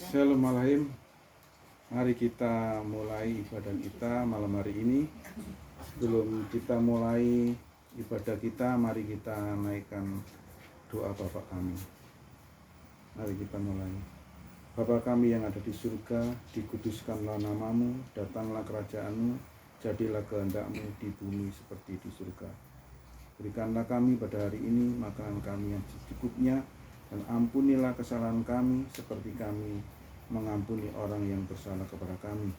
Shalom Alaihim. Mari kita mulai ibadah kita malam hari ini. Sebelum kita mulai ibadah kita, mari kita naikkan doa Bapa kami. Mari kita mulai. Bapa kami yang ada di surga, dikuduskanlah namamu, datanglah kerajaanmu, jadilah kehendakmu di bumi seperti di surga. Berikanlah kami pada hari ini makanan kami yang secukupnya, dan ampunilah kesalahan kami seperti kami mengampuni orang yang bersalah kepada kami.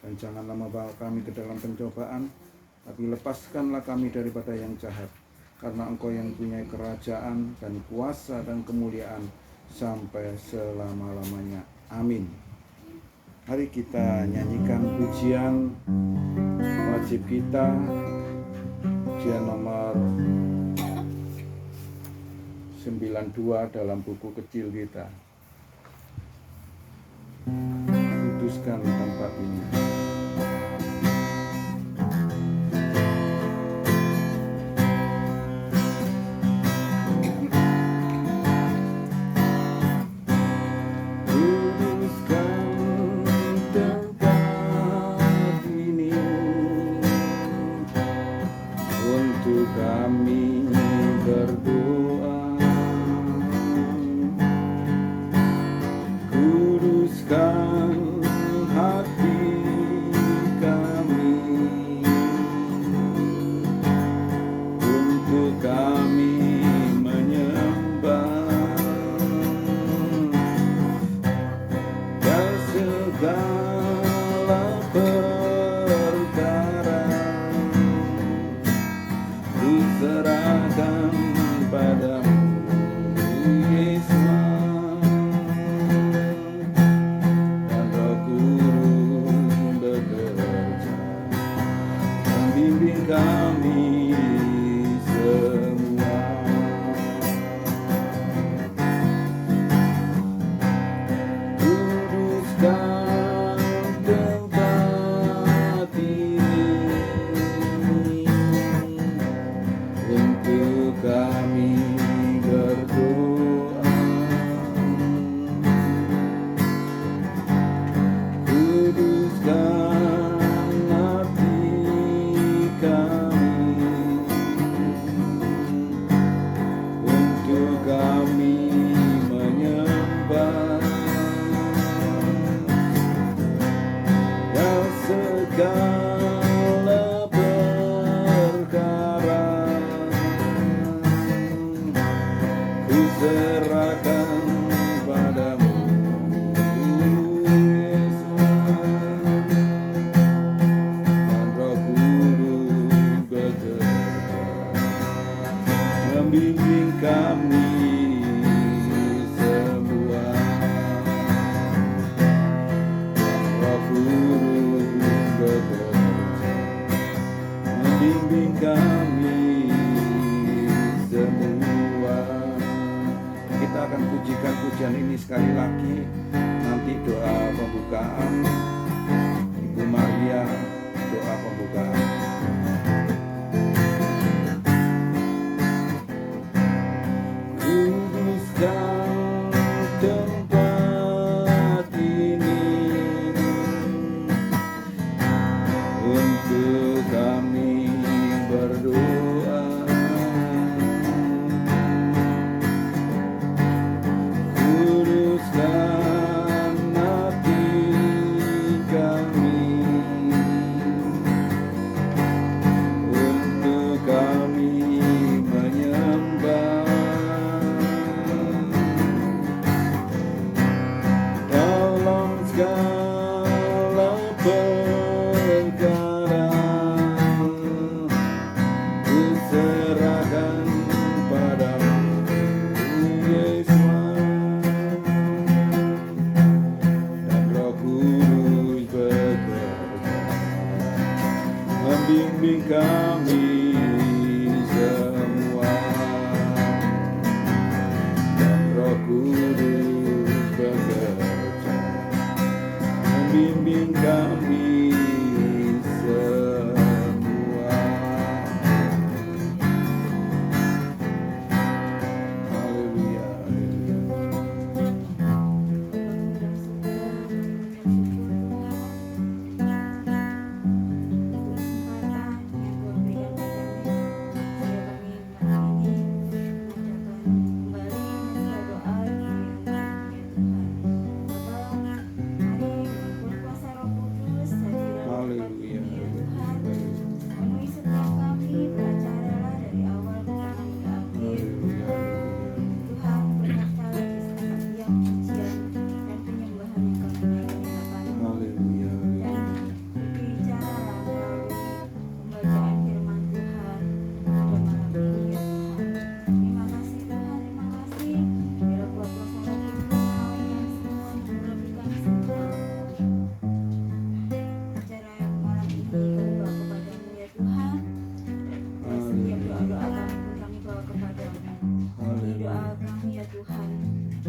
Dan janganlah membawa kami ke dalam pencobaan, tapi lepaskanlah kami daripada yang jahat, karena Engkau yang punya kerajaan dan kuasa dan kemuliaan sampai selama-lamanya. Amin. Mari kita nyanyikan pujian wajib kita, pujian nomor 92 dalam buku kecil kita. Kuduskan tempat ini.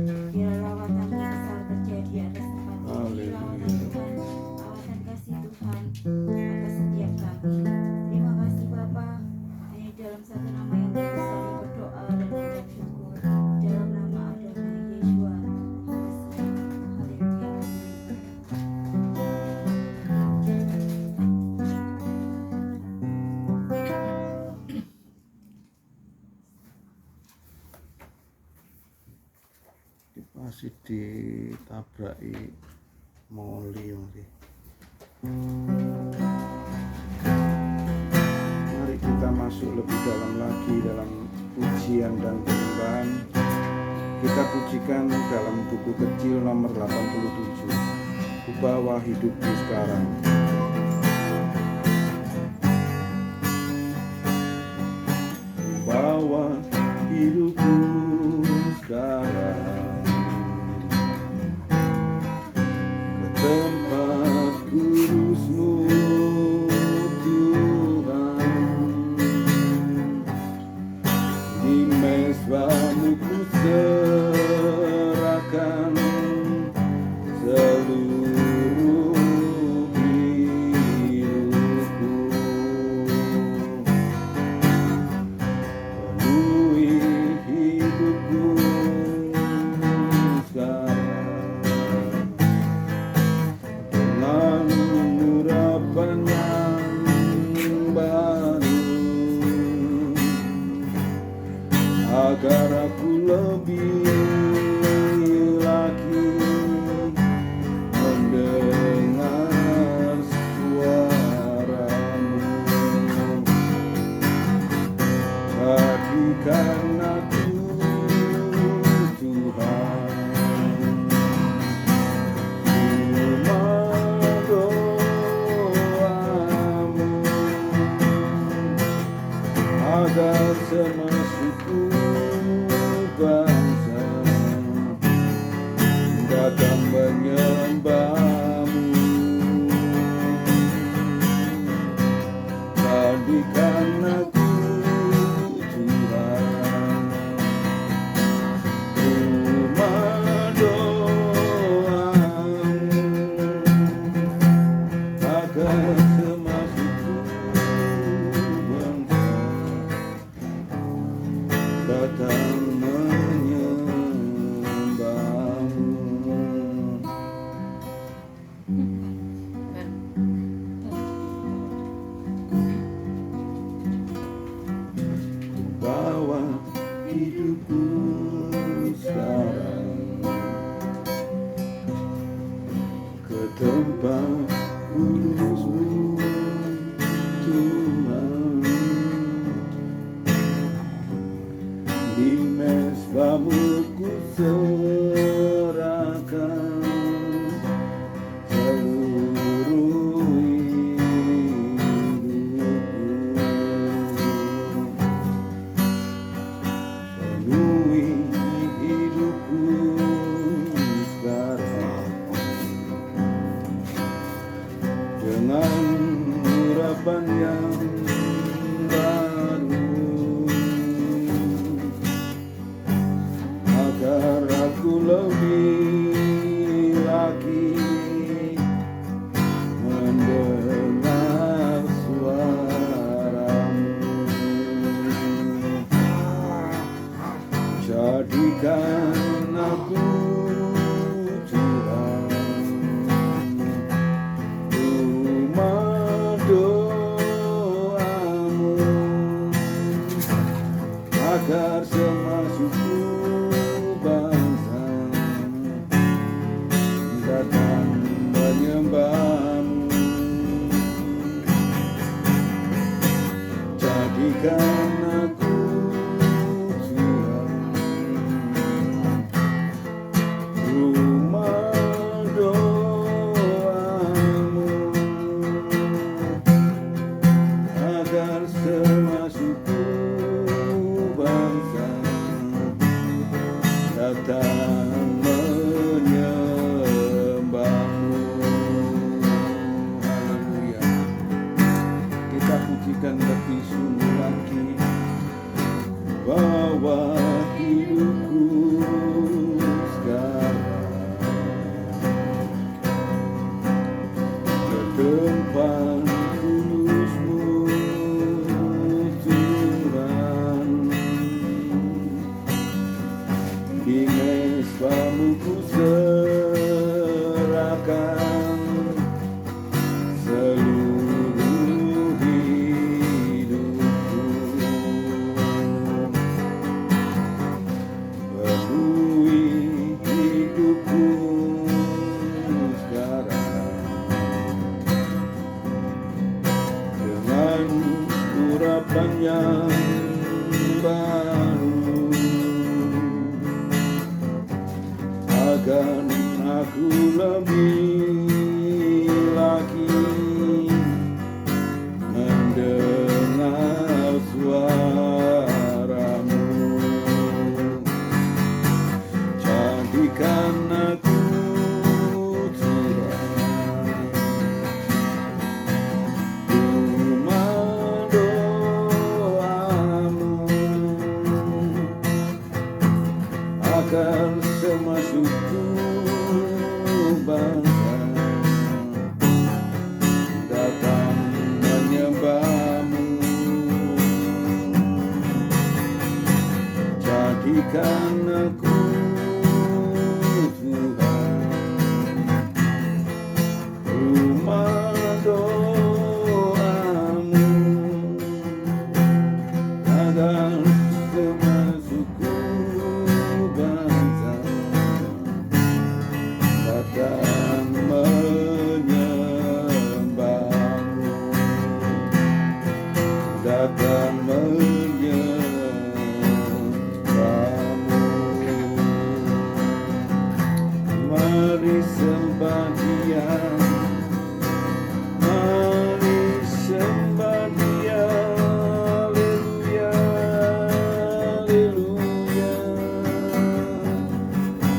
Biar lawatan besar terjadi atas tempat ini, Haleluya. lawatan Tuhan, lawatan kasih Tuhan atas setiap kami. Terima kasih Bapa. Hanya dalam satu nama yang kudus kami berdoa dan mengucap syukur, dalam nama Adonai Yeshua Hamasiah. Haleluya. Masih ditabraki moli masih. Mari kita masuk lebih dalam lagi dalam pujian dan penyembahan. Kita pujikan dalam buku kecil nomor 87, Kubawa Hidupku Sekarang. Kubawa hidupku sekarang ke tempat kudus-Mu Tuhan, di mezbah-Mu ku serahkan seluruh hidupku. Penuhi hidupku sekarang dengan urapan yang baru, agar aku lebih lagi mendengar suara-Mu. Jadikan aku Tuhan rumah doa-Mu, agar semua suku bangsa datang menyembah-Mu. Jadikan aku Tuhan rumah doa-Mu, agar semua suku bangsa datang menyembah-Mu. Bawa hidupku sekarang ke tempat kudus-Mu Tuhan, di mezbah-Mu ku serahkan seluruh hidupku. Penuhi hidupku sekarang dengan urapan yang baru, agar aku lebih lagi mendengar suara-Mu. Jadikan aku Tuhan rumah doa-Mu, agar semua suku bangsa datang menyembah-Mu. Jadikan aku Tuhan rumah doa-Mu, agar semua suku bangsa datang menyembah-Mu. Haleluya. Kita pujikan lebih sungguh lagi, bahwa hidupku di mesbamu ku serahkan seluruh hidupku. Penuhi hidupku sekarang dengan urapan yang baru, agar aku lebih lagi mendengar suaramu. Jadikan aku Tuhan rumah doamu, agar semua suku bangsa datang menyembahmu. Jadikan aku Tuhan rumah doamu, agar semua suku bangsa datang menyembahmu, datang menyembahmu. Mari sembah Dia, mari sembah Dia. Haleluya, haleluya,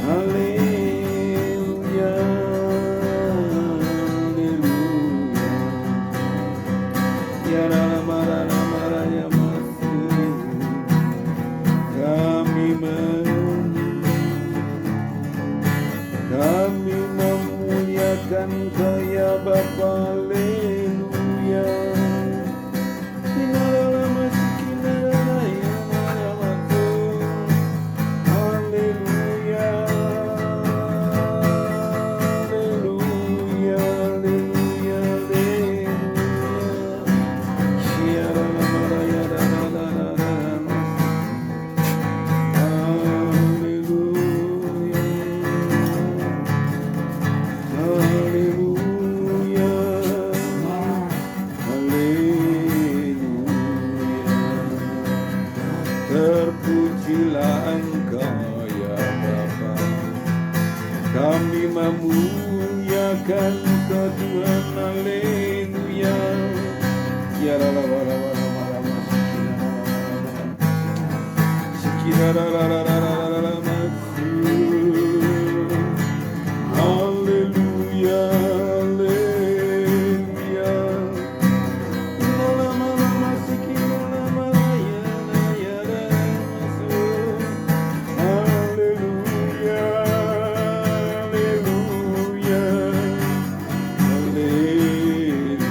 haleluya. Ya Rama Rama Raya Masih, kami memuliakan Kau ya Bapa. Haleluya. Haleluya, haleluya, haleluya, terpujilah Engkau ya Bapa. Kami memuliakan Kau Tuhan. Haleluya. Ya la la la la la la sikina la la la la la la la. Haleluya, haleluya. La la la la sikina la la ya la ya la masuk. Haleluya, haleluya, haleluya.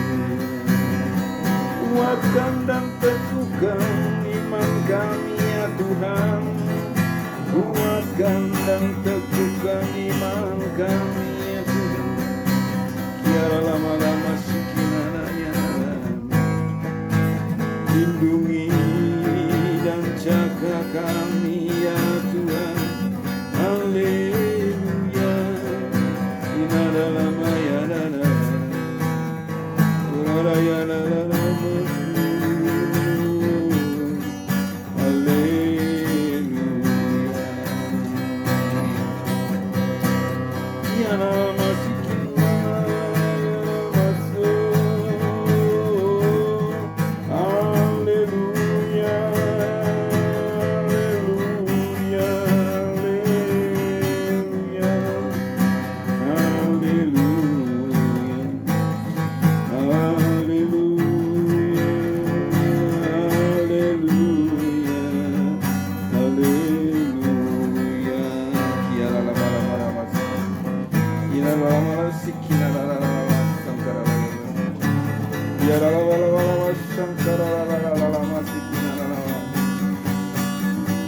Kuatkan dan teguhkan iman kami ya Tuhan. Kuatkan dan teguhkan iman kami ya Tuhan. Biar lama-lama sekinannya lindungi dan jaga kami ya Tuhan. Haleluya. Inadalama ya dana, uraya la la la.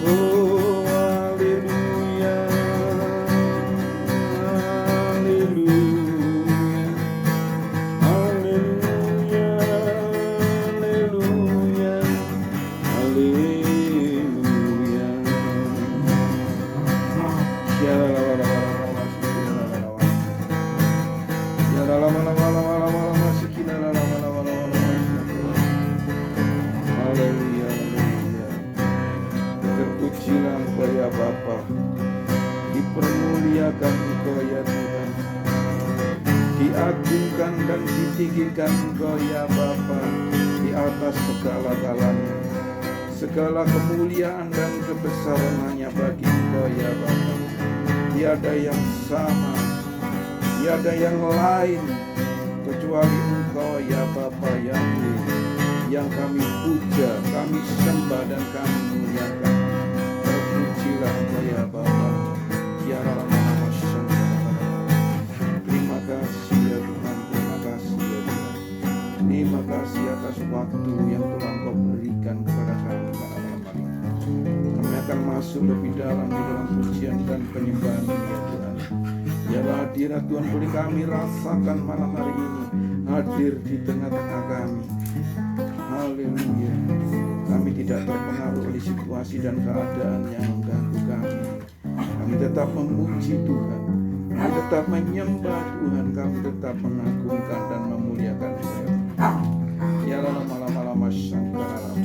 Oh, haleluya. Ya la la la la la la sikina la la la. Ya la la la la la la la la sikina la la la la la la. Haleluya, haleluya. Terpujilah Engkau ya Bapa, dipermuliakan Engkau ya Tuhan, diagungkan dan ditinggikan Engkau ya Bapa di atas segala-galanya. Segala kemuliaan dan kebesaran hanya bagi Engkau ya Bapa. Tiada yang sama, tiada yang lain kecuali Engkau ya Bapa yang yang kami puja, kami sembah dan kami muliakan. Terpujilah Engkau ya Bapa. Ya Allah, terima kasih ya Tuhan, terima kasih ya Tuhan. Terima kasih atas waktu yang telah Engkau berikan kepada kami pada malam hari ini. Kami akan masuk lebih dalam di dalam pujian dan penyembahan ini ya Tuhan. Biarlah hadirat Tuhan boleh kami rasakan malam hari ini, hadir di tengah-tengah kami. Haleluya. Kami tidak terpengaruh oleh situasi dan keadaan yang mengganggu kami. Kami tetap memuji Tuhan, kami tetap menyembah Tuhan, kami tetap mengagungkan dan memuliakan Dia. Ya lama-lama sangkara,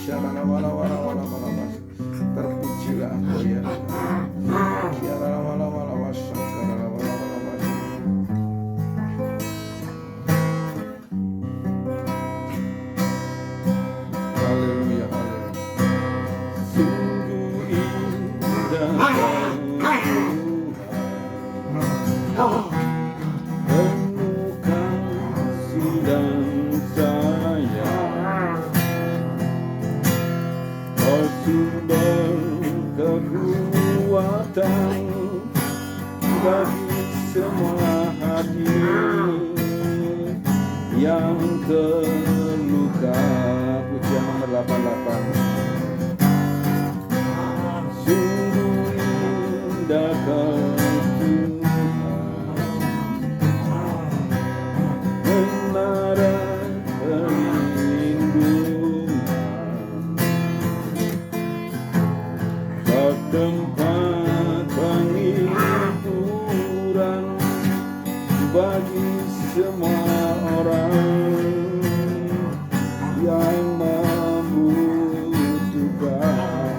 shalala-wala-wala-wala-wala, terpujilah Engkau ya. Ya lama-lama sangkara, wala-wala-wala. Haleluya, haleluya. Sungguh indah penuh kasih dan sayang, oh sumber kekuatan bagi semua hati yang terluka. Pujian nomor 88. Sungguh indah Kau Tuhan, menara perlindungan, Kau tempat penghiburan bagi semua orang yang membutuhkan.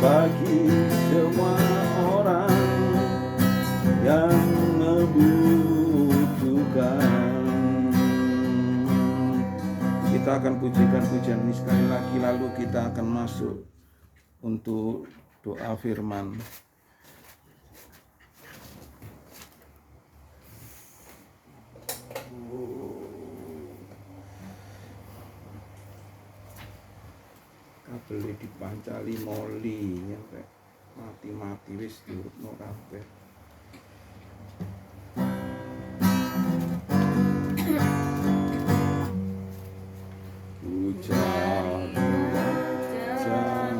bagi semua orang yang membutuhkan. Kita akan pujikan pujian ini sekali lagi, lalu kita akan masuk untuk doa firman. Kabel dipancali moli nyampe mati-mati wis diurutno kabeh. Hujan hujan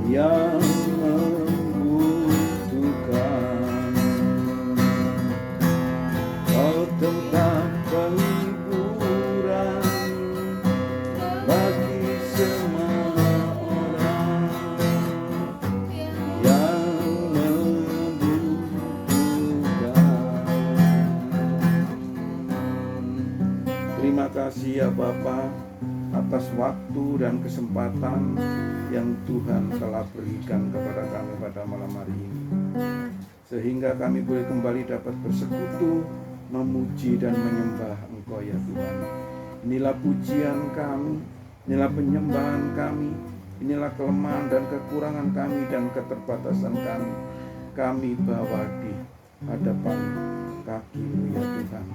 yang membutuhkan. Kau tempat penghiburan bagi semua orang yang membutuhkan. Terima kasih ya Bapa atas waktu dan kesempatan yang Tuhan telah berikan kepada kami pada malam hari ini, sehingga kami boleh kembali dapat bersekutu, memuji dan menyembah Engkau ya Tuhan. Inilah pujian kami, inilah penyembahan kami, inilah kelemahan dan kekurangan kami dan keterbatasan kami. Kami bawa di hadapan kaki-Mu ya Tuhan.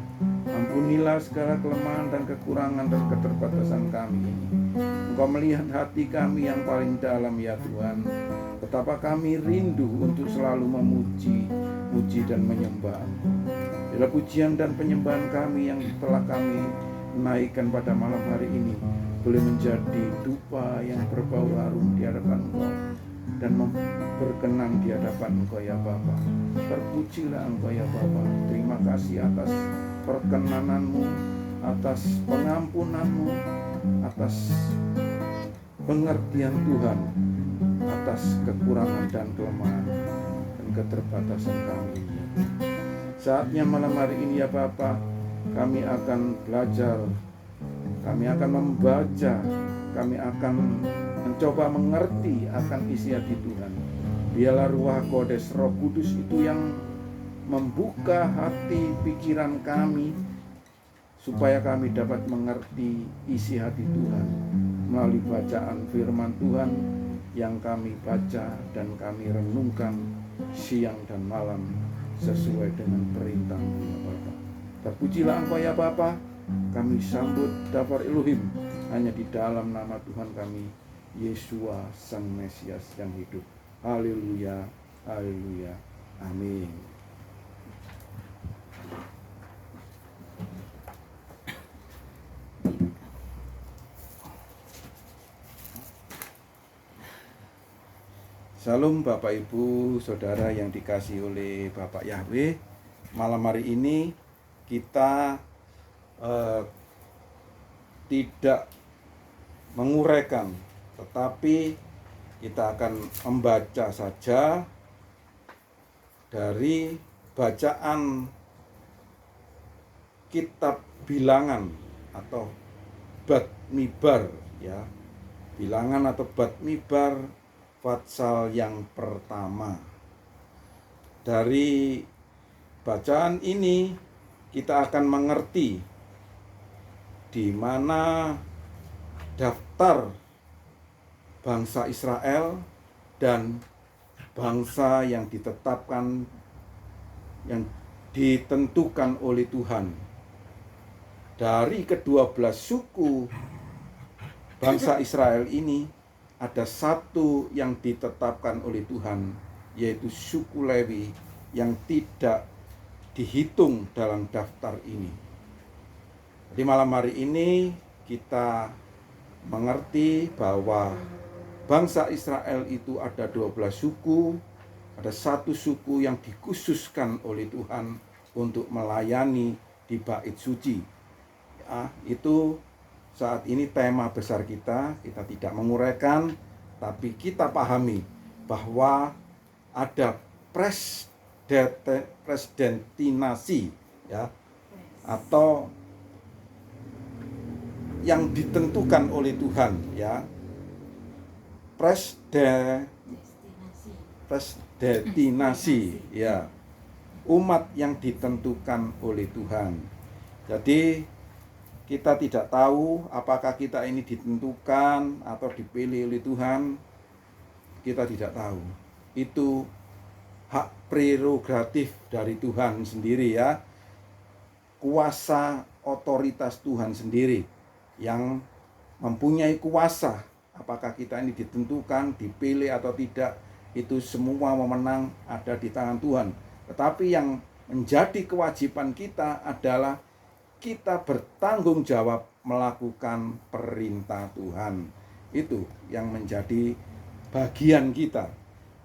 Ampunilah segala kelemahan dan kekurangan dan keterbatasan kami ini. Engkau melihat hati kami yang paling dalam ya Tuhan. Betapa kami rindu untuk selalu memuji dan menyembah Engkau. Bila pujian dan penyembahan kami yang telah kami naikkan pada malam hari ini boleh menjadi dupa yang berbau harum di hadapan Engkau dan berkenan di hadapan Engkau ya Bapa. Terpujilah Engkau ya Bapa. Terima kasih atas perkenanan-Mu, atas pengampunan-Mu, atas pengertian Tuhan, atas kekurangan dan kelemahan dan keterbatasan kami. Saatnya malam hari ini ya Bapa, kami akan belajar, kami akan membaca, kami akan mencoba mengerti akan isi hati Tuhan. Biarlah Ruh Kodes, Roh Kudus itu yang membuka hati pikiran kami supaya kami dapat mengerti isi hati Tuhan melalui bacaan firman Tuhan yang kami baca dan kami renungkan siang dan malam sesuai dengan perintah-Mu ya Bapa. Terpujilah Engkau ya Bapa. Kami sambut daftar Elohim hanya di dalam nama Tuhan kami, Yesua Sang Mesias yang hidup. Haleluya, haleluya, amin. Salam Bapak Ibu Saudara yang dikasihi oleh Bapak Yahweh. Malam hari ini kita tidak menguraikan, tetapi kita akan membaca saja dari bacaan kitab Bilangan atau Bad-Midbar ya. Bilangan atau Bad-Midbar pasal yang pertama. Dari bacaan ini kita akan mengerti di mana daftar bangsa Israel dan bangsa yang ditetapkan, yang ditentukan oleh Tuhan. Dari ke-12 suku bangsa Israel ini ada satu yang ditetapkan oleh Tuhan, yaitu suku Lewi yang tidak dihitung dalam daftar ini. Di malam hari ini kita mengerti bahwa bangsa Israel itu ada 12 suku, ada satu suku yang dikhususkan oleh Tuhan untuk melayani di bait suci. Ya, itu saat ini tema besar kita tidak menguraikan, tapi kita pahami bahwa ada presidentinasi ya, atau yang ditentukan oleh Tuhan ya. Presidentinasi ya, umat yang ditentukan oleh Tuhan. Jadi kita tidak tahu apakah kita ini ditentukan atau dipilih oleh Tuhan. Kita tidak tahu. Itu hak prerogatif dari Tuhan sendiri ya. Kuasa otoritas Tuhan sendiri yang mempunyai kuasa. Apakah kita ini ditentukan, dipilih atau tidak, itu semua wewenang ada di tangan Tuhan. Tetapi yang menjadi kewajiban kita adalah kita bertanggung jawab melakukan perintah Tuhan. Itu yang menjadi bagian kita.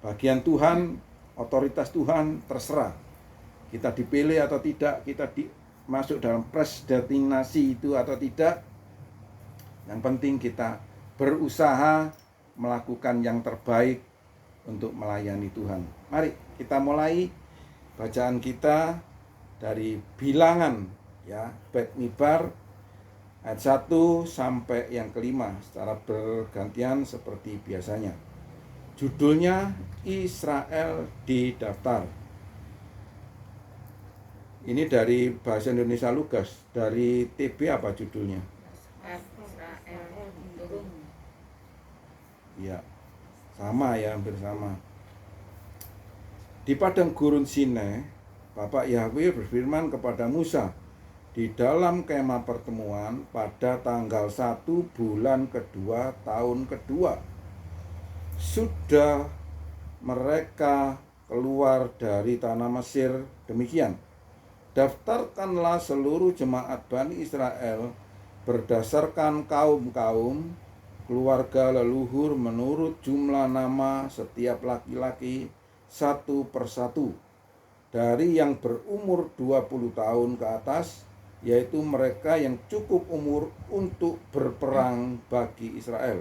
Bagian Tuhan, otoritas Tuhan terserah. Kita dipilih atau tidak, kita masuk dalam presidentinasi itu atau tidak. Yang penting kita berusaha melakukan yang terbaik untuk melayani Tuhan. Mari kita mulai bacaan kita dari Bilangan ya, Bad-Midbar ayat 1 sampai yang kelima secara bergantian seperti biasanya. Judulnya Israel didaftar. Ini dari bahasa Indonesia Lugas. Dari TB apa judulnya? Ya, sama ya, hampir sama. Di padang gurun Sinai, Bapak Yahweh berfirman kepada Musa di dalam kemah pertemuan pada tanggal 1 bulan kedua tahun kedua. Sudah mereka keluar dari tanah Mesir demikian. Daftarkanlah seluruh jemaat Bani Israel berdasarkan kaum-kaum, keluarga leluhur menurut jumlah nama setiap laki-laki satu persatu. Dari yang berumur 20 tahun ke atas, yaitu mereka yang cukup umur untuk berperang bagi Israel.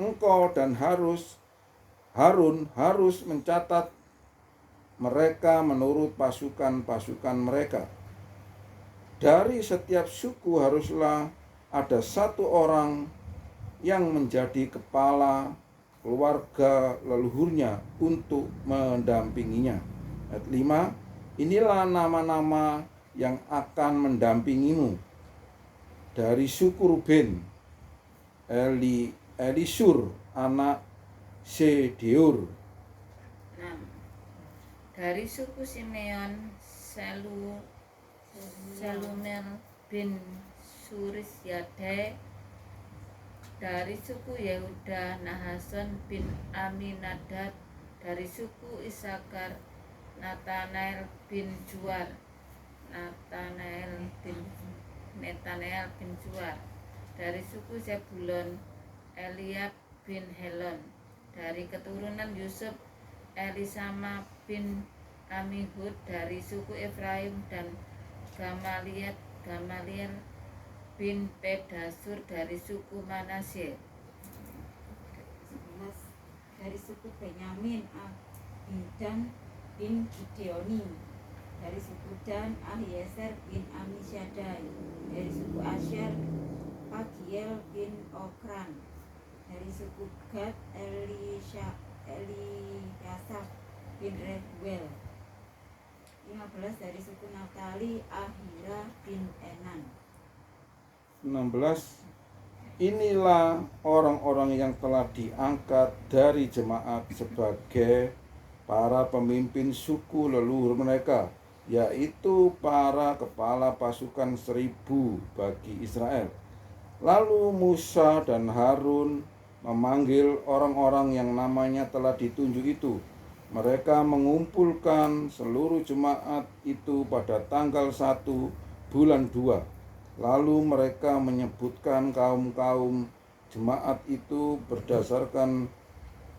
Engkau dan Harun harus mencatat mereka menurut pasukan-pasukan mereka. Dari setiap suku haruslah ada satu orang yang menjadi kepala keluarga leluhurnya untuk mendampinginya. Ayat 5, Inilah nama-nama yang akan mendampingimu. Dari suku Ruben, Elisur anak Sedeur. 6. Dari suku Simeon, Selumel bin Surisyadai. Dari suku Yehuda, Nahason bin Aminadab. Dari suku Isakar, Nathanael bin Juar. Netanel bin Juar. Dari suku Zebulon, Eliab bin Helon. Dari keturunan Yusuf, Elisama bin Amihud. Dari suku Efraim dan Gamaliel bin Pedasur. Dari suku Manasye. 11. Dari suku Benyamin, Abidan bin Gideoni. Dari suku Dan, Ahiezer bin Amisyadai. Dari suku Asyar, Pagiel bin Okran. Dari suku Gad, Eliasaf bin Rehuel. 15. Dari suku Naftali, Ahira bin Enan. 16. Inilah orang-orang yang telah diangkat dari jemaat sebagai para pemimpin suku leluhur mereka, yaitu para kepala pasukan 1000 bagi Israel. Lalu Musa dan Harun memanggil orang-orang yang namanya telah ditunjuk itu. Mereka mengumpulkan seluruh jemaat itu pada tanggal 1 bulan 2. Lalu mereka menyebutkan kaum-kaum jemaat itu berdasarkan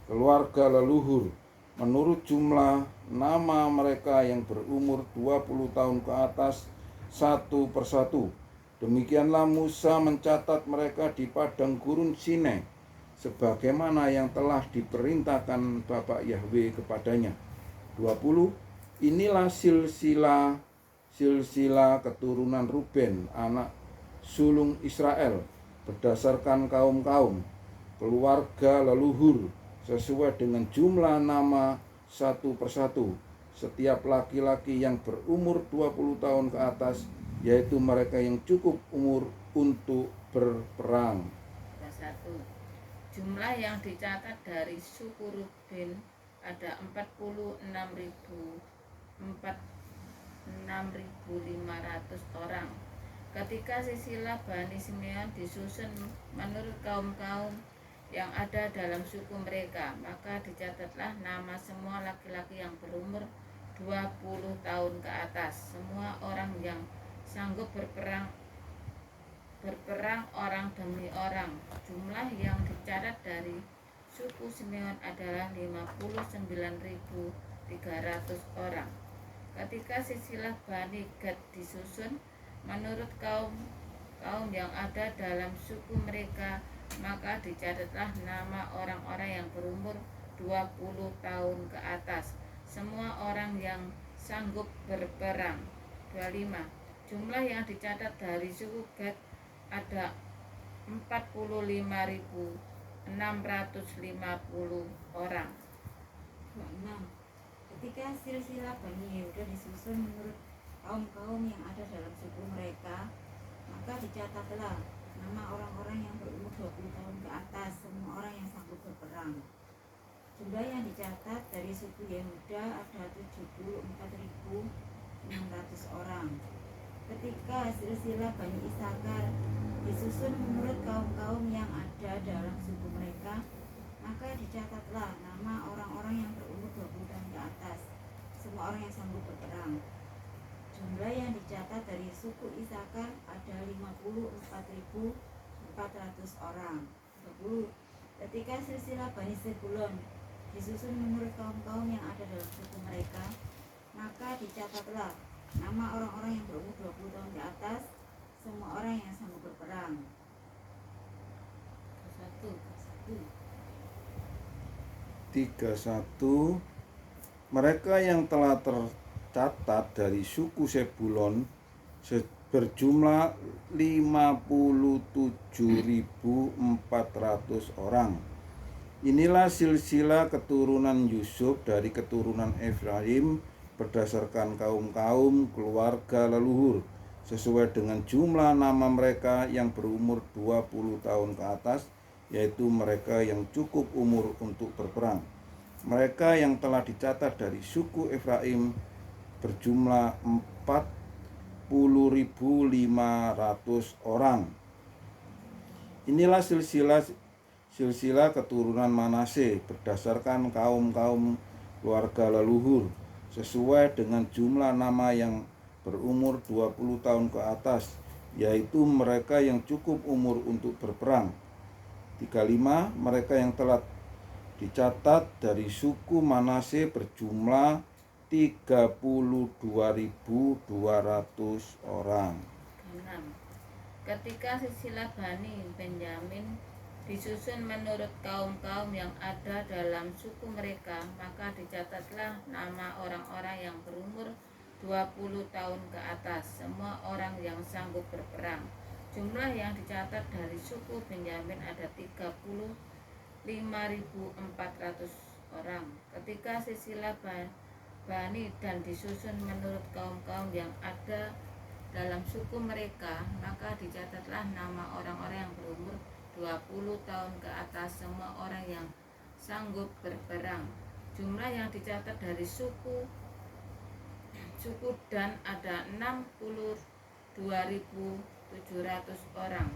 keluarga leluhur menurut jumlah nama mereka yang berumur 20 tahun ke atas, satu persatu. Demikianlah Musa mencatat mereka di padang gurun Sinai, sebagaimana yang telah diperintahkan Bapa Yahweh kepadanya. 20. Inilah silsilah keturunan Ruben, anak sulung Israel, berdasarkan kaum-kaum, keluarga leluhur, sesuai dengan jumlah nama satu persatu. Setiap laki-laki yang berumur 20 tahun ke atas, yaitu mereka yang cukup umur untuk berperang. 1. Jumlah yang dicatat dari suku Ruben ada 46.500 orang. Ketika silsilah Bani Simeon disusun menurut kaum-kaum yang ada dalam suku mereka, maka dicatatlah nama semua laki-laki yang berumur 20 tahun ke atas, semua orang yang sanggup berperang orang demi orang. Jumlah yang dicatat dari suku Simeon adalah 59.300 orang. Ketika silsilah Bani Gad disusun menurut kaum yang ada dalam suku mereka, maka dicatatlah nama orang-orang yang berumur 20 tahun ke atas, semua orang yang sanggup berperang. 25. Jumlah yang dicatat dari suku Gad ada 45.650 orang. 26. Ketika silsilah Bani Yehuda disusun menurut kaum-kaum yang ada dalam suku mereka, maka dicatatlah nama orang-orang yang berumur 20 tahun ke atas, semua orang yang sanggup berperang. Jumlah yang dicatat dari suku Yehuda ada 74.600 orang. Ketika silsilah Bani Isakar disusun menurut kaum-kaum yang ada dalam suku mereka, maka dicatatlah nama orang-orang yang berumur 20 tahun ke atas, semua orang yang sanggup berperang. Jumlah yang dicatat dari suku Isakar ada 54.400 orang. 20. Ketika silsilah Bani Zebulon disusun menurut kaum-kaum yang ada dalam suku mereka, maka dicatatlah nama orang-orang yang berumur 20 tahun ke atas, semua orang yang sanggup berperang. 31. Mereka yang telah tercatat dari suku Zebulon berjumlah 57.400 orang. Inilah silsilah keturunan Yusuf. Dari keturunan Efraim, berdasarkan kaum-kaum keluarga leluhur sesuai dengan jumlah nama mereka yang berumur 20 tahun ke atas, yaitu mereka yang cukup umur untuk berperang. Mereka yang telah dicatat dari suku Efraim berjumlah 40.500 orang. Inilah silsilah keturunan Manase berdasarkan kaum-kaum keluarga leluhur sesuai dengan jumlah nama yang berumur 20 tahun ke atas, yaitu mereka yang cukup umur untuk berperang. 35. Mereka yang telah dicatat dari suku Manase berjumlah 32.200 orang. 6. Ketika silsilah Bani Benyamin disusun menurut kaum-kaum yang ada dalam suku mereka, maka dicatatlah nama orang-orang yang berumur 20 tahun ke atas, semua orang yang sanggup berperang. Jumlah yang dicatat dari suku Benyamin ada 35.400 orang. Ketika silsilah Bani dan disusun menurut kaum-kaum yang ada dalam suku mereka, maka dicatatlah nama orang-orang yang berumur 20 tahun ke atas, semua orang yang sanggup berperang. Jumlah yang dicatat dari suku Dan ada 62.700 orang.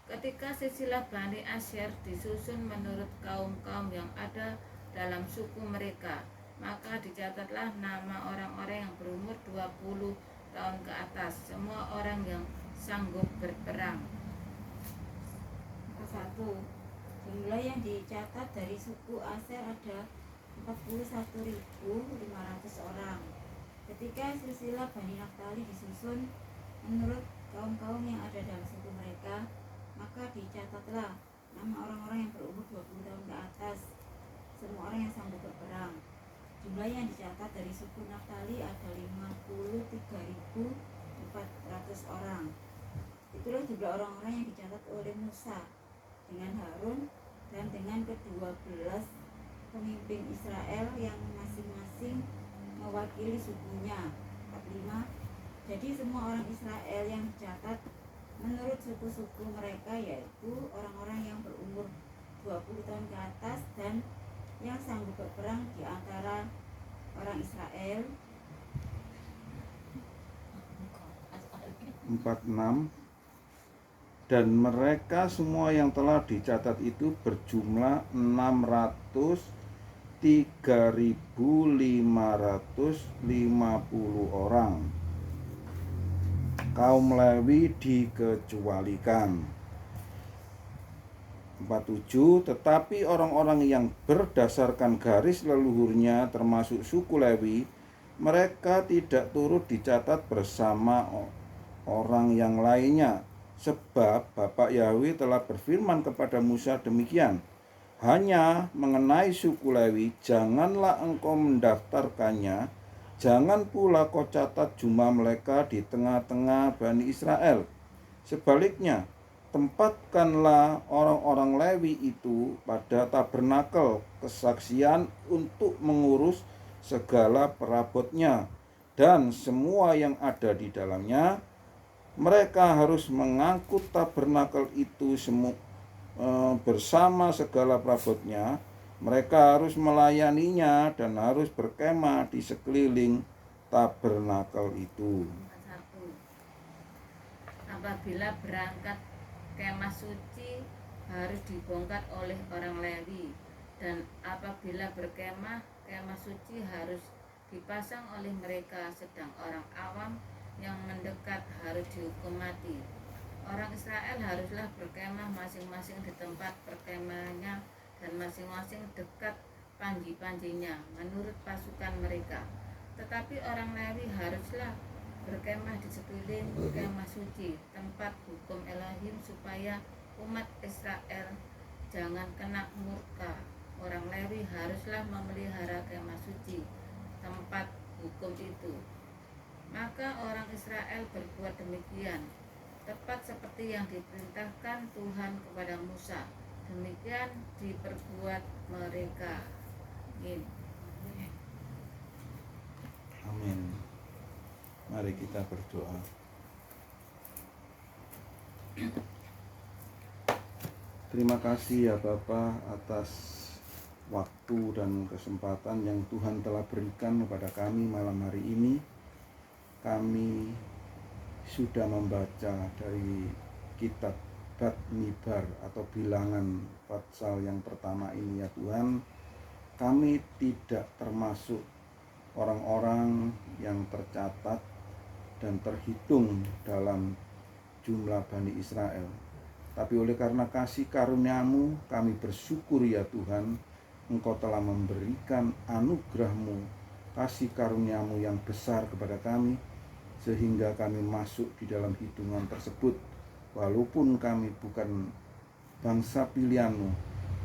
Ketika silsilah Bani Asyer disusun menurut kaum-kaum yang ada dalam suku mereka, maka dicatatlah nama orang-orang yang berumur 20 tahun ke atas, semua orang yang sanggup berperang. 1. Jumlah yang dicatat dari suku Aser ada 41.500 orang. Ketika silsilah Bani Naftali disusun menurut kaum-kaum yang ada dalam suku mereka, maka dicatatlah nama orang-orang yang berumur 20 tahun ke atas, semua orang yang sanggup berperang. Jumlah yang dicatat dari suku Naftali ada 53.400 orang. Itulah jumlah orang-orang yang dicatat oleh Musa dengan Harun dan dengan ke-12 pemimpin Israel yang masing-masing mewakili sukunya. 45. Jadi semua orang Israel yang dicatat menurut suku-suku mereka, yaitu orang-orang yang berumur 20 tahun ke atas dan yang sanggup berperang di antara orang Israel. 46. Dan mereka semua yang telah dicatat itu berjumlah 603.550 orang. Kaum Lewi dikecualikan. 47. Tetapi orang-orang yang berdasarkan garis leluhurnya termasuk suku Lewi, mereka tidak turut dicatat bersama orang yang lainnya, sebab Bapak Yahweh telah berfirman kepada Musa demikian, hanya mengenai suku Lewi, janganlah engkau mendaftarkannya, jangan pula kau catat jumlah mereka di tengah-tengah Bani Israel. Sebaliknya, tempatkanlah orang-orang Lewi itu pada tabernakel kesaksian untuk mengurus segala perabotnya dan semua yang ada di dalamnya. Mereka harus mengangkut tabernakel itu bersama segala perabotnya. Mereka harus melayaninya dan harus berkemah di sekeliling tabernakel itu. 1. Apabila berangkat kemah suci harus dibongkar oleh orang Lewi, dan apabila berkemah, kemah suci harus dipasang oleh mereka, sedang orang awam yang mendekat harus dihukum mati. Orang Israel haruslah berkemah masing-masing di tempat perkemahannya dan masing-masing dekat panji-panjinya menurut pasukan mereka. Tetapi orang Lewi haruslah berkemah di sekeliling kemah suci, tempat hukum Elohim, supaya umat Israel jangan kena murka. Orang Lewi haruslah memelihara kemah suci, tempat hukum itu. Maka orang Israel berbuat demikian, tepat seperti yang diperintahkan Tuhan kepada Musa. Demikian diperbuat mereka. Amin. Mari kita berdoa. Terima kasih ya Bapa atas waktu dan kesempatan yang Tuhan telah berikan kepada kami malam hari ini. Kami sudah membaca dari kitab Bab-Midbar atau bilangan pasal yang pertama ini ya Tuhan. Kami tidak termasuk orang-orang yang tercatat dan terhitung dalam jumlah Bani Israel. Tapi oleh karena kasih karunia-Mu, kami bersyukur ya Tuhan, Engkau telah memberikan anugerah-Mu, kasih karunia-Mu yang besar kepada kami, sehingga kami masuk di dalam hitungan tersebut. Walaupun kami bukan bangsa pilihan-Mu,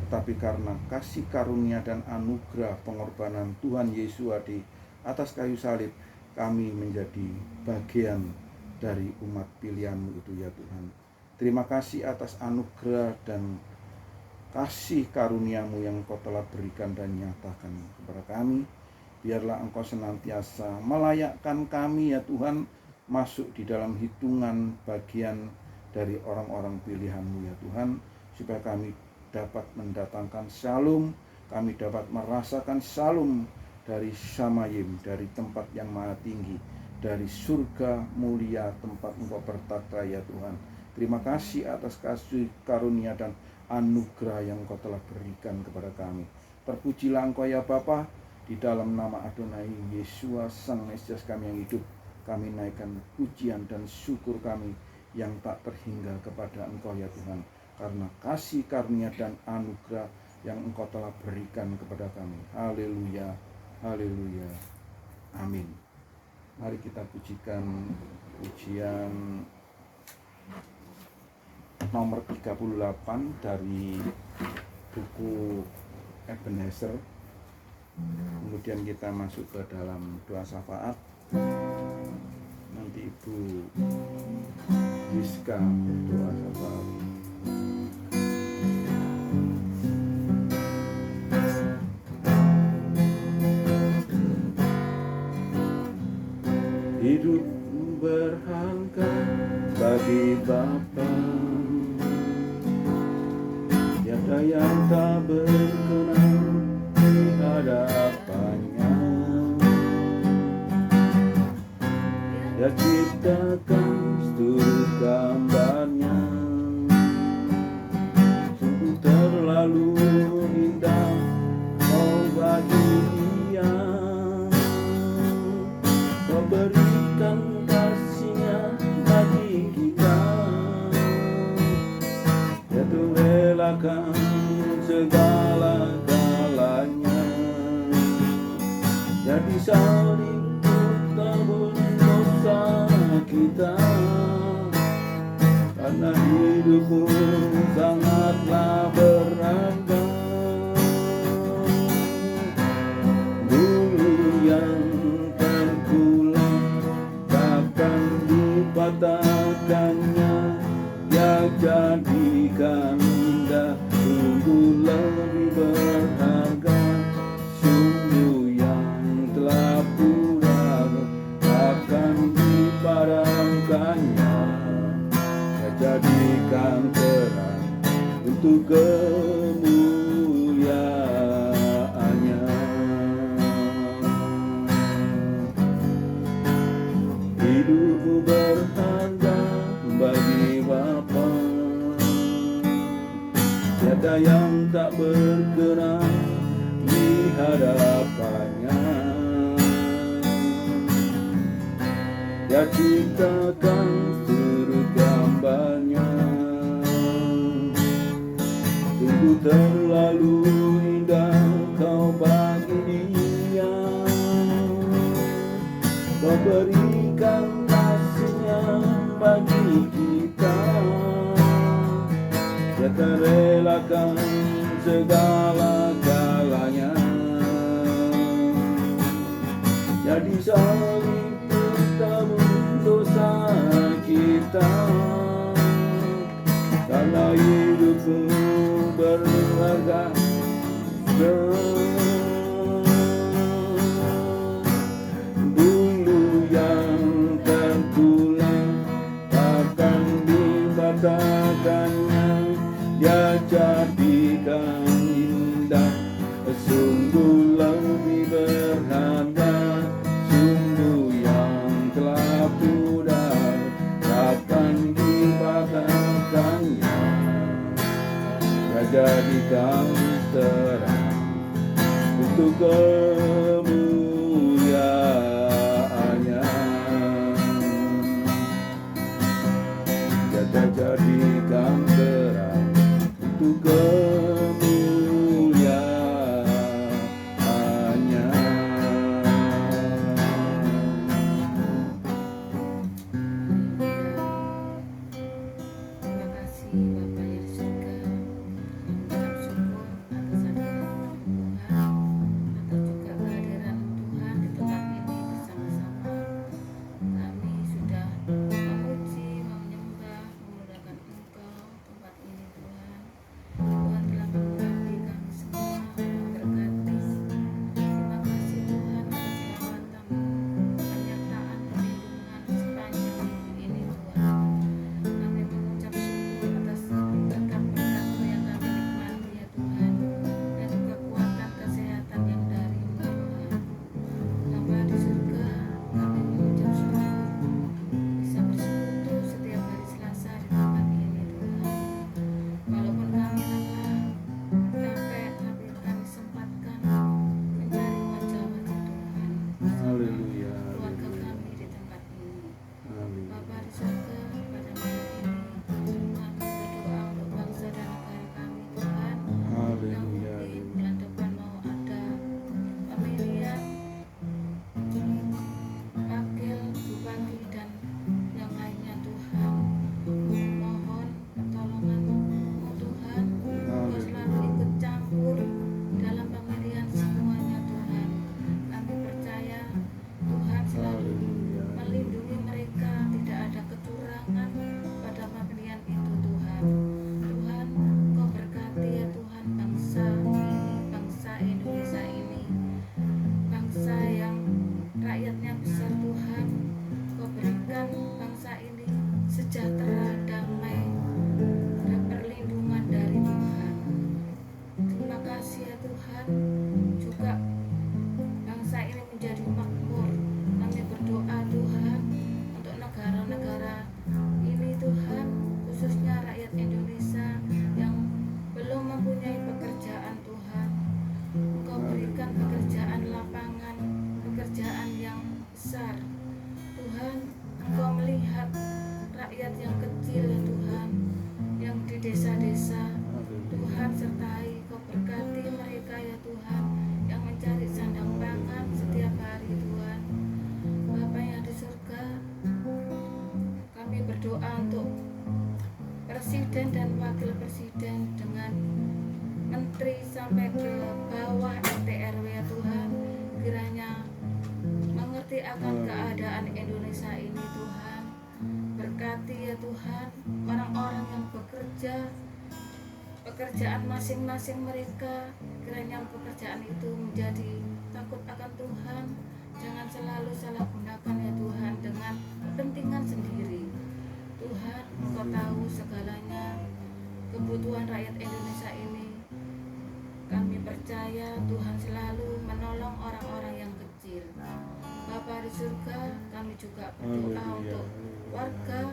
tetapi karena kasih karunia dan anugerah pengorbanan Tuhan Yesus di atas kayu salib, kami menjadi bagian dari umat pilihan-Mu itu ya Tuhan. Terima kasih atas anugerah dan kasih karunia-Mu yang Engkau telah berikan dan nyatakan kepada kami. Biarlah Engkau senantiasa melayakkan kami ya Tuhan, masuk di dalam hitungan bagian dari orang-orang pilihan-Mu ya Tuhan, supaya kami dapat mendatangkan shalom, kami dapat merasakan shalom dari Shamayim, dari tempat yang maha tinggi, dari surga mulia tempat Engkau bertata ya Tuhan. Terima kasih atas kasih karunia dan anugerah yang Engkau telah berikan kepada kami. Terpujilah Engkau ya Bapa, di dalam nama Adonai Yesus Sang Mesias kami yang hidup. Kami naikkan pujian dan syukur kami yang tak terhingga kepada Engkau ya Tuhan, karena kasih karunia dan anugerah yang Engkau telah berikan kepada kami. Haleluya, haleluya, amin. Mari kita pujikan pujian nomor 38 dari buku Ebenezer. Kemudian kita masuk ke dalam doa syafaat. Nanti Ibu Rizka doa syafaat. Hidup berharga bagi Bapa, tiada yang tak berkenan di hadapannya. Dia ciptakan seluruh gambarnya, sungguh terlalu indah oh bagi Dia. Kau berikan kasih-Nya bagi kita, Dia tuh relakan segala-galanya. Jadi salib untuk tebus dosa kita, karena hidupmu sangatlah berharga. Bulu yang terpulang takkan dipatahkannya, Dia jadikan indah, sungguh lebih berharga. Sungguh yang telah pura akan dipadamkannya, Dia jadikan terang untuk kemuliaannya. Hidupmu berharga bagi Bapa, tiada yang tak berkenan di hadapannya. Dia ciptakan seluruh gambarnya, sungguh terlalu indah Kau bagi Dia. Kau berikan kasih-Nya bagi kita, Dia terelakan segala-galanya. Jadi salib tebus dosa kita, karena hidupmu berharga. Tuhan, Engkau melihat rakyat yang kecil ya Tuhan, yang di desa-desa. Tuhan sertai, Kau berkati mereka ya Tuhan, yang mencari sandang pangan setiap hari Tuhan. Bapa yang di surga, kami berdoa untuk presiden dan wakil presiden dengan menteri sampai ke bawah RT RW ya Tuhan, kiranya mengerti akan keadaan Indonesia ini Tuhan. Berkati ya Tuhan orang-orang yang bekerja, pekerjaan masing-masing mereka, kiranya pekerjaan itu menjadi takut akan Tuhan. Jangan selalu salah gunakan ya Tuhan dengan kepentingan sendiri. Tuhan, Engkau tahu segalanya kebutuhan rakyat Indonesia ini. Kami percaya Tuhan selalu menolong orang-orang yang kecil. Bapa di surga, kami juga berdoa untuk warga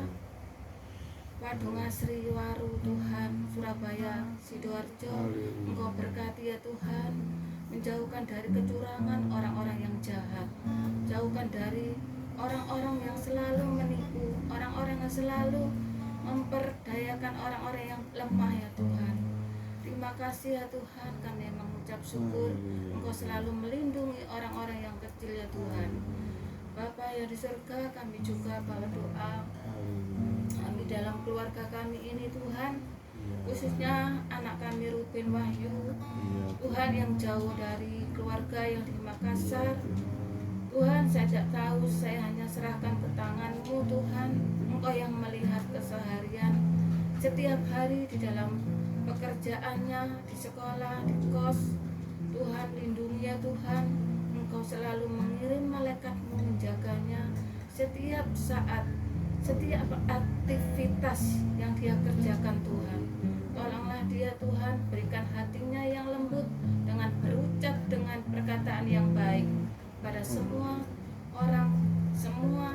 Wadungasri, Waru, Tuhan, Surabaya, Sidoarjo. Engkau berkati ya Tuhan, menjauhkan dari kecurangan orang-orang yang jahat, jauhkan dari orang-orang yang selalu menipu, orang-orang yang selalu memperdayakan orang-orang yang lemah ya Tuhan. Terima kasih ya Tuhan, kami mengucap syukur Engkau selalu melindungi orang-orang yang kecil ya Tuhan. Bapa yang di surga, kami juga bawa doa kami dalam keluarga kami ini Tuhan, khususnya anak kami Ruben Wahyu, Tuhan yang jauh dari keluarga yang di Makassar. Tuhan, saya tidak tahu, saya hanya serahkan ke tangan-Mu Tuhan. Engkau yang melihat keseharian setiap hari di dalam pekerjaannya, di sekolah, di kos. Tuhan lindungi ya Tuhan, Engkau selalu mengirim malaikat-Mu menjaganya setiap saat, setiap aktivitas yang dia kerjakan Tuhan. Tolonglah dia Tuhan, berikan hatinya yang lembut dengan berucap dengan perkataan yang baik pada semua orang, semua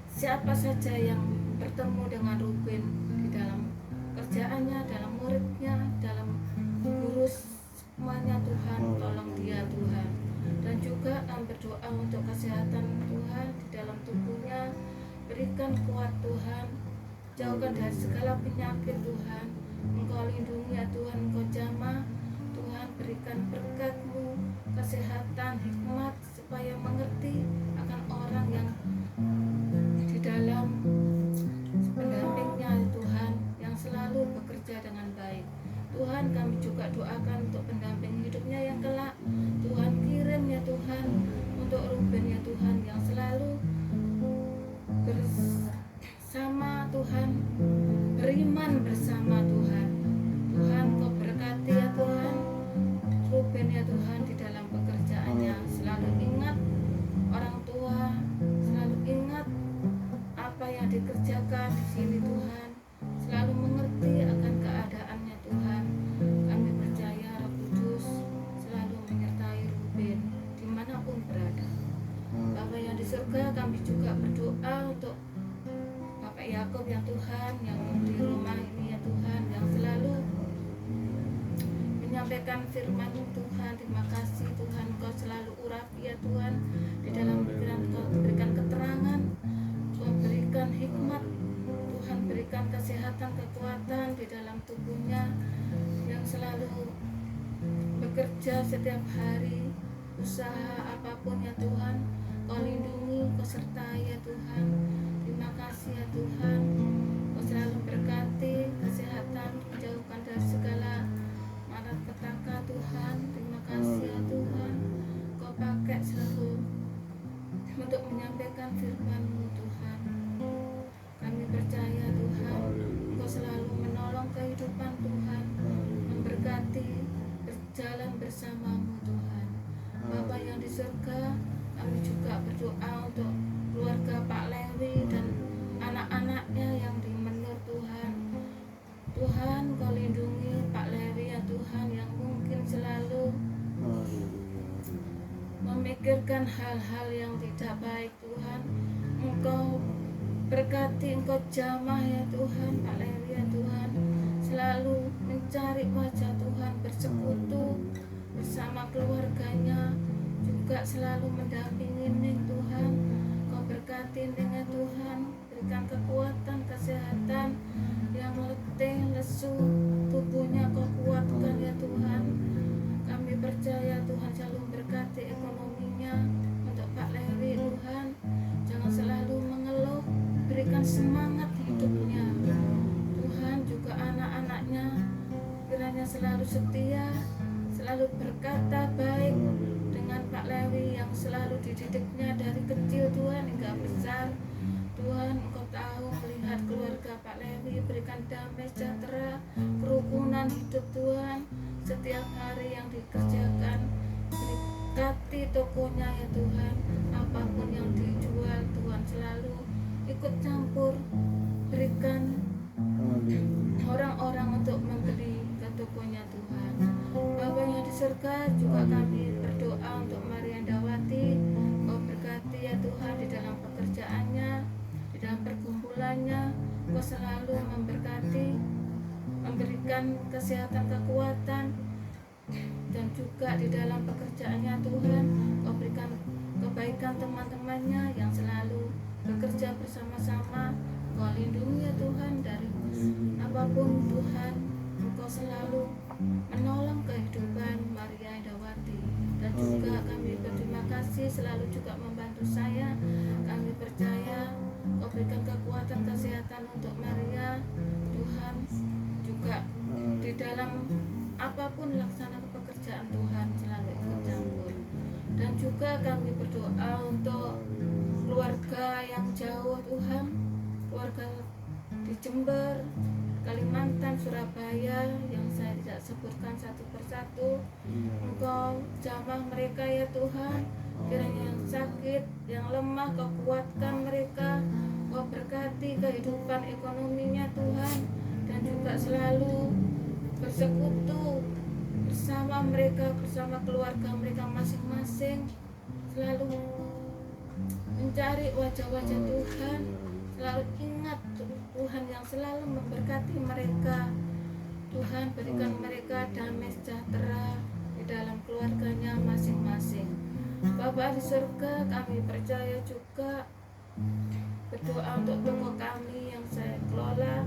siapa saja yang bertemu dengan Ruben di dalam kerjaannya, dalam muridnya, dalam guru semuanya Tuhan. Tolong dia Tuhan. Dan juga kami berdoa untuk kesehatan Tuhan di dalam tubuhnya. Berikan kuat Tuhan, jauhkan dari segala penyakit Tuhan. Engkau lindungi ya Tuhan, Engkau jamah Tuhan. Berikan berkat-Mu, kesehatan, hikmat, supaya mengerti akan orang yang di dalam pendampingnya Tuhan, yang selalu bekerja dengan baik. Tuhan, kami juga doakan untuk pendamping hidupnya yang kelak. Tuhan kirim ya Tuhan untuk Ruben ya Tuhan, yang selalu bersama Tuhan, beriman bersama Tuhan. Tuhan, Kau berkati ya Tuhan Ruben ya Tuhan di dalam pekerjaannya. Selalu ingat orang tua, selalu ingat apa yang dikerjakan di sini Tuhan. Selalu mengerti akan keadaannya Tuhan. Kami percaya Roh Kudus selalu menyertai Ruben dimanapun berada. Bapa yang di surga, kami juga berdoa untuk Bapak Yakub ya Tuhan, yang di rumah ini ya Tuhan, yang selalu menyampaikan firman Tuhan. Terima kasih Tuhan, Kau selalu urapi ya Tuhan di dalam pikiran, Kau berikan keterangan, Kau berikan hikmat Tuhan, berikan kesehatan, kekuatan di dalam tubuhnya, yang selalu bekerja setiap hari, usaha apapun ya Tuhan. Kau lindungi, Kau sertai ya Tuhan. Terima kasih ya Tuhan, Kau selalu berkati kesehatan, menjauhkan dari segala malapetaka Tuhan. Terima kasih ya Tuhan, Kau pakai selalu untuk menyampaikan firman-Mu Tuhan. Kami percaya Tuhan, Engkau selalu menolong kehidupan Tuhan, memberkati, berjalan bersama-Mu Tuhan. Bapa yang di surga, kami juga berdoa untuk keluarga Pak Lewi dan anak-anaknya yang di Menur Tuhan. Tuhan, Kau lindungi Pak Lewi ya Tuhan, yang mungkin selalu memikirkan hal-hal yang tidak baik Tuhan. Engkau berkati, Engkau jamah ya Tuhan Pak Lewi ya Tuhan, selalu mencari wajah Tuhan, bersekutu bersama keluarganya, juga selalu mendampingi Tuhan. Kau berkati berikan semangat hidupnya. Tuhan juga anak-anaknya kiranya selalu setia, selalu berkata baik dengan Pak Lewi yang selalu dididiknya dari kecil Tuhan hingga besar. Tuhan, Engkau tahu melihat keluarga Pak Lewi, berikan damai sejahtera, kerukunan hidup Tuhan. Setiap hari yang dikerjakan, berkati tokonya ya Tuhan. Apapun yang dijual Tuhan selalu ikut campur, berikan orang-orang untuk membeli ke tokonya Tuhan. Bapa yang di surga, juga kami berdoa untuk Maria Dawati. Kau berkati ya Tuhan di dalam pekerjaannya, di dalam pergumulannya. Kau selalu memberkati, memberikan kesehatan, kekuatan, dan juga di dalam pekerjaannya Tuhan. Kau berikan kebaikan teman-temannya yang selalu bekerja bersama-sama. Kau lindungi ya Tuhan dari apapun Tuhan. Engkau selalu menolong kehidupan Maria Dawati. Dan juga kami berterima kasih selalu juga membantu saya. Kami percaya Kau berikan kekuatan kesehatan untuk Maria Tuhan. Juga di dalam apapun laksana pekerjaan Tuhan selalu ikut campur. Dan juga kami berdoa untuk keluarga yang jauh Tuhan, keluarga di Jember, Kalimantan, Surabaya yang saya tidak sebutkan satu persatu. Engkau jamah mereka ya Tuhan. Kiranya yang sakit, yang lemah Kau kuatkan mereka. Kau berkati kehidupan ekonominya Tuhan. Dan juga selalu bersekutu bersama mereka, bersama keluarga mereka masing-masing. Selalu mencari wajah-wajah Tuhan. Selalu ingat Tuhan yang selalu memberkati mereka. Tuhan berikan mereka damai sejahtera di dalam keluarganya masing-masing. Bapa di surga, kami percaya juga berdoa untuk toko kami yang saya kelola.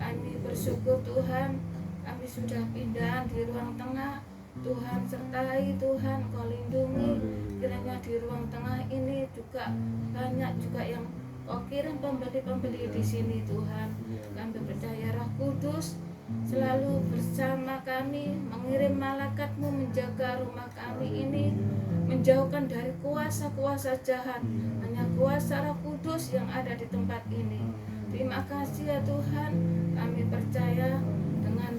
Kami bersyukur Tuhan, kami sudah pindah di ruang tengah. Tuhan sertai, Tuhan Kau lindungi. Kiranya di ruang tengah ini juga banyak juga yang Kau kirim pembeli-pembeli di sini Tuhan. Kami percaya Roh Kudus selalu bersama kami, mengirim malaikat-Mu menjaga rumah kami ini, menjauhkan dari kuasa-kuasa jahat. Hanya kuasa Roh Kudus yang ada di tempat ini. Terima kasih ya Tuhan. Kami percaya dengan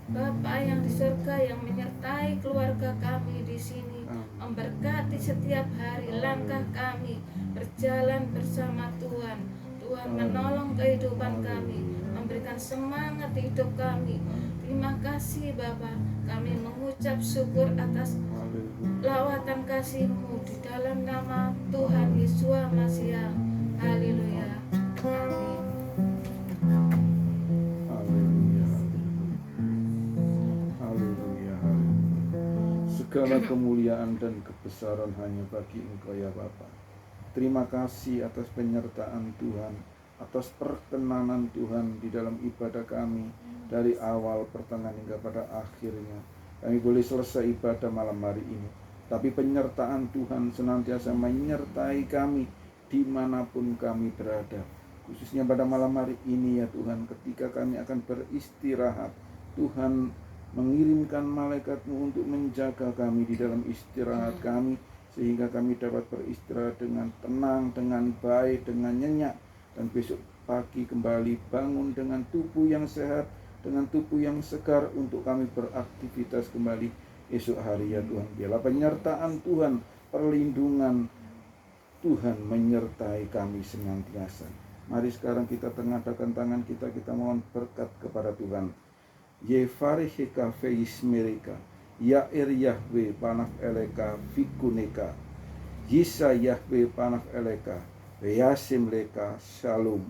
Bapa yang di surga yang menyertai keluarga kami di sini, memberkati setiap hari langkah kami berjalan bersama Tuhan. Tuhan menolong kehidupan kami, memberikan semangat hidup kami. Terima kasih Bapa. Kami mengucap syukur atas lawatan kasih-Mu di dalam nama Tuhan Yesus Masiah. Haleluya. Amin. Segala kemuliaan dan kebesaran hanya bagi Engkau ya Bapa. Terima kasih atas penyertaan Tuhan, atas perkenanan Tuhan di dalam ibadah kami dari awal, pertengahan hingga pada akhirnya. Kami boleh selesai ibadah malam hari ini, tapi penyertaan Tuhan senantiasa menyertai kami dimanapun kami berada. Khususnya pada malam hari ini ya Tuhan, ketika kami akan beristirahat, Tuhan mengirimkan malaikat-Mu untuk menjaga kami di dalam istirahat kami, sehingga kami dapat beristirahat dengan tenang, dengan baik, dengan nyenyak, dan besok pagi kembali bangun dengan tubuh yang sehat, dengan tubuh yang segar untuk kami beraktivitas kembali esok hari ya Tuhan. Biarlah penyertaan Tuhan, perlindungan Tuhan menyertai kami senantiasa. Mari sekarang kita tengadakan tangan kita mohon berkat kepada Tuhan. Yefariheka feis mereka, Yair Yahweh panaf eleka fikuneka, Yisa Yahweh panaf eleka, Yasim leka shalom.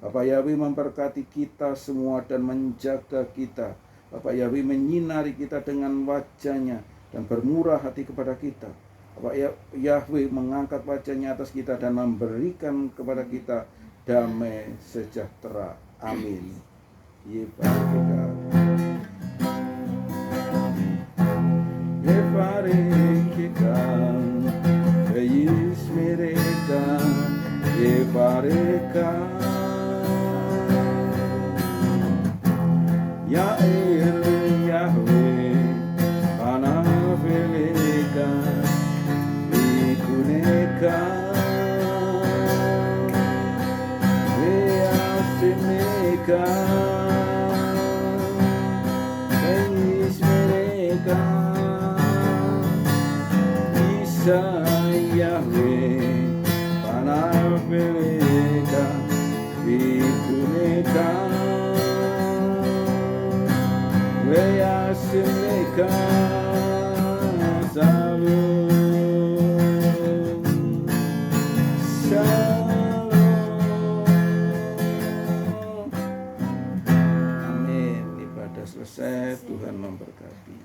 Bapak Yahweh memberkati kita semua dan menjaga kita. Bapak Yahweh menyinari kita dengan wajah-Nya dan bermurah hati kepada kita. Bapak Yahweh mengangkat wajah-Nya atas kita dan memberikan kepada kita damai sejahtera. Amin. Yefariheka. Yefariheka, feis mereka, Yefariheka, Ya Eli Yahweh Panapeleka Ikuneka Veasimeka Veismereka Isa Yahweh Panapeleka Ikuneka Veasimeka Shalom Shalom. Amin. Ibadah selesai. Tuhan memberkati.